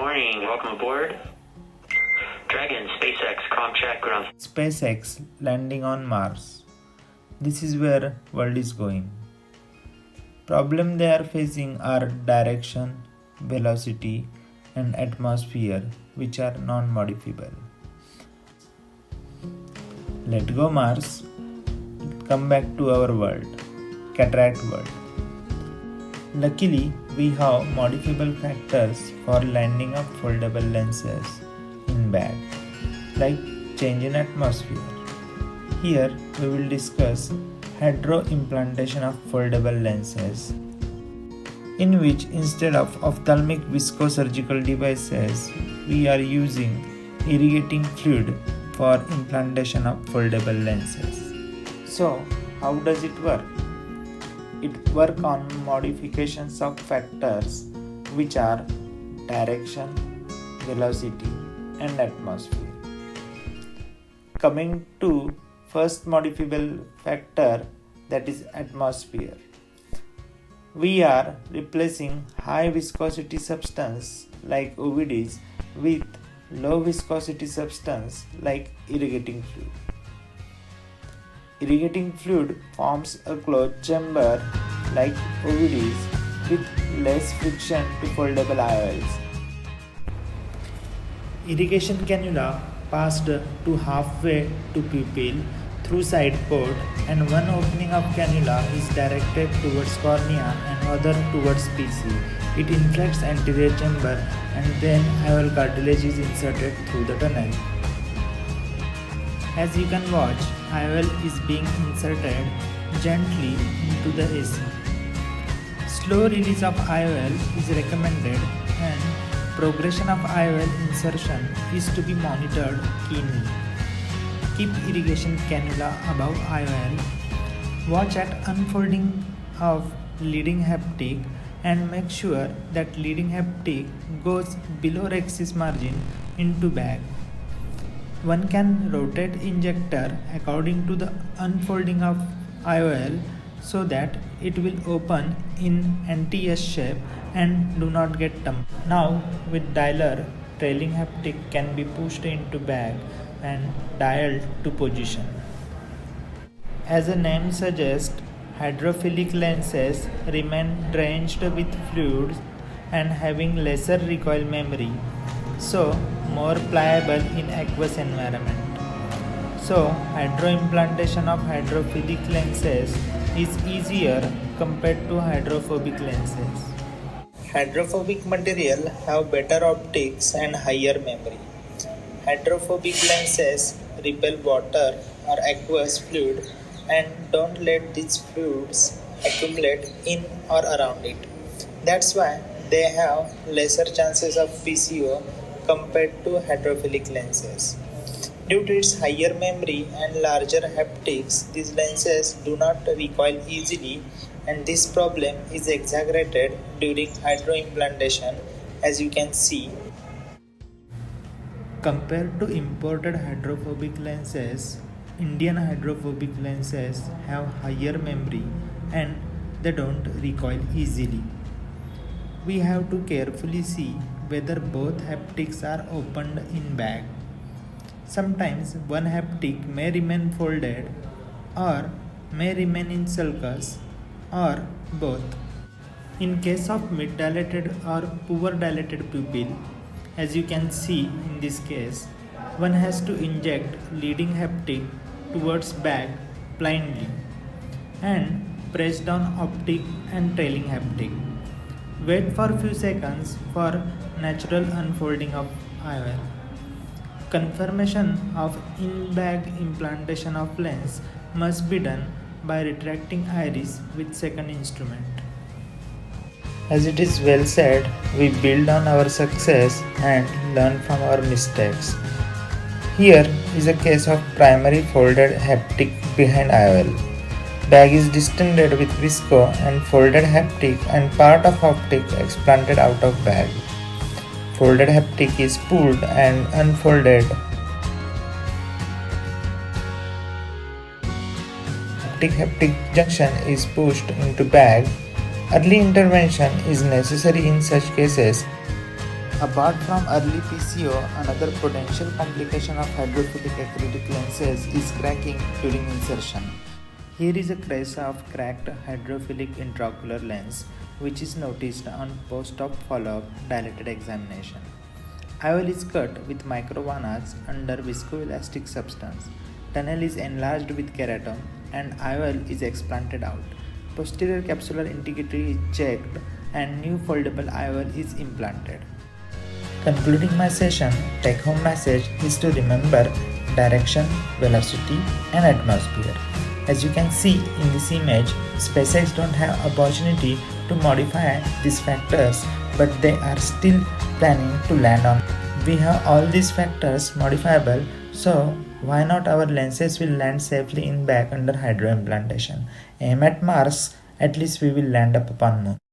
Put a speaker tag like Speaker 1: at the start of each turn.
Speaker 1: morning. Welcome aboard. Dragon, SpaceX, comm check, ground.
Speaker 2: SpaceX landing on Mars. This is where world is going. Problem they are facing are direction, velocity and atmosphere which are non-modifiable. Let go Mars. Come back to our world, Cataract world. Luckily, we have modifiable factors for landing of foldable lenses in bag, like change in atmosphere. Here we will discuss IOL implantation of foldable lenses, in which instead of ophthalmic viscosurgical devices, we are using irrigating fluid for implantation of foldable lenses. So, how does it work? It works on modifications of factors which are direction, velocity and atmosphere. Coming to first modifiable factor, that is atmosphere. We are replacing high viscosity substance like OVDs with low viscosity substance like irrigating fluid. Irrigating fluid forms a closed chamber like OVDs with less friction to foldable IOLs. Irrigation cannula passed to halfway to pupil through side port, and one opening of cannula is directed towards cornea and other towards PC. It inflates anterior chamber and then IOL cartilage is inserted through the tunnel. As you can watch, IOL is being inserted gently into the AC. Slow release of IOL is recommended and progression of IOL insertion is to be monitored keenly. Keep irrigation cannula above IOL. Watch at unfolding of leading haptic and make sure that leading haptic goes below rhexis margin into bag. One can rotate injector according to the unfolding of IOL so that it will open in anti-S shape and do not get dumped. Now with dialer, trailing haptic can be pushed into bag and dialed to position. As the name suggests, hydrophilic lenses remain drenched with fluids and having lesser recoil memory, so more pliable in aqueous environment. So, hydroimplantation of hydrophilic lenses is easier compared to hydrophobic lenses. Hydrophobic material have better optics and higher memory. Hydrophobic lenses repel water or aqueous fluid and don't let these fluids accumulate in or around it. That's why they have lesser chances of PCO compared to hydrophilic lenses. Due to its higher memory and larger haptics, these lenses do not recoil easily, and this problem is exaggerated during hydroimplantation, as you can see. Compared to imported hydrophobic lenses, Indian hydrophobic lenses have higher memory and they don't recoil easily. We have to carefully see whether both haptics are opened in bag. Sometimes one haptic may remain folded or may remain in sulcus or both. In case of mid-dilated or poor dilated pupil, as you can see in this case, one has to inject leading haptic towards bag blindly and press down optic and trailing haptic. Wait for few seconds for natural unfolding of IOL. Confirmation of in-bag implantation of lens must be done by retracting iris with second instrument. As it is well said, we build on our success and learn from our mistakes. Here is a case of primary folded haptic behind IOL. Bag is distended with visco and folded haptic and part of optic explanted out of bag. Folded haptic is pulled and unfolded. Haptic junction is pushed into bag. Early intervention is necessary in such cases. Apart from early PCO, another potential complication of hydrophilic acrylic lenses is cracking during insertion. Here is a case of cracked hydrophilic intraocular lens which is noticed on post-op follow-up dilated examination. IOL is cut with microvanas under viscoelastic substance. Tunnel is enlarged with keratome and IOL is explanted out. Posterior capsular integrity is checked and new foldable IOL is implanted. Concluding my session, take-home message is to remember direction, velocity and atmosphere. As you can see in this image, SpaceX don't have opportunity to modify these factors, but they are still planning to land on. We have all these factors modifiable, so why not our lenses will land safely in back under hydro implantation. Aim at Mars, at least we will land up upon Moon.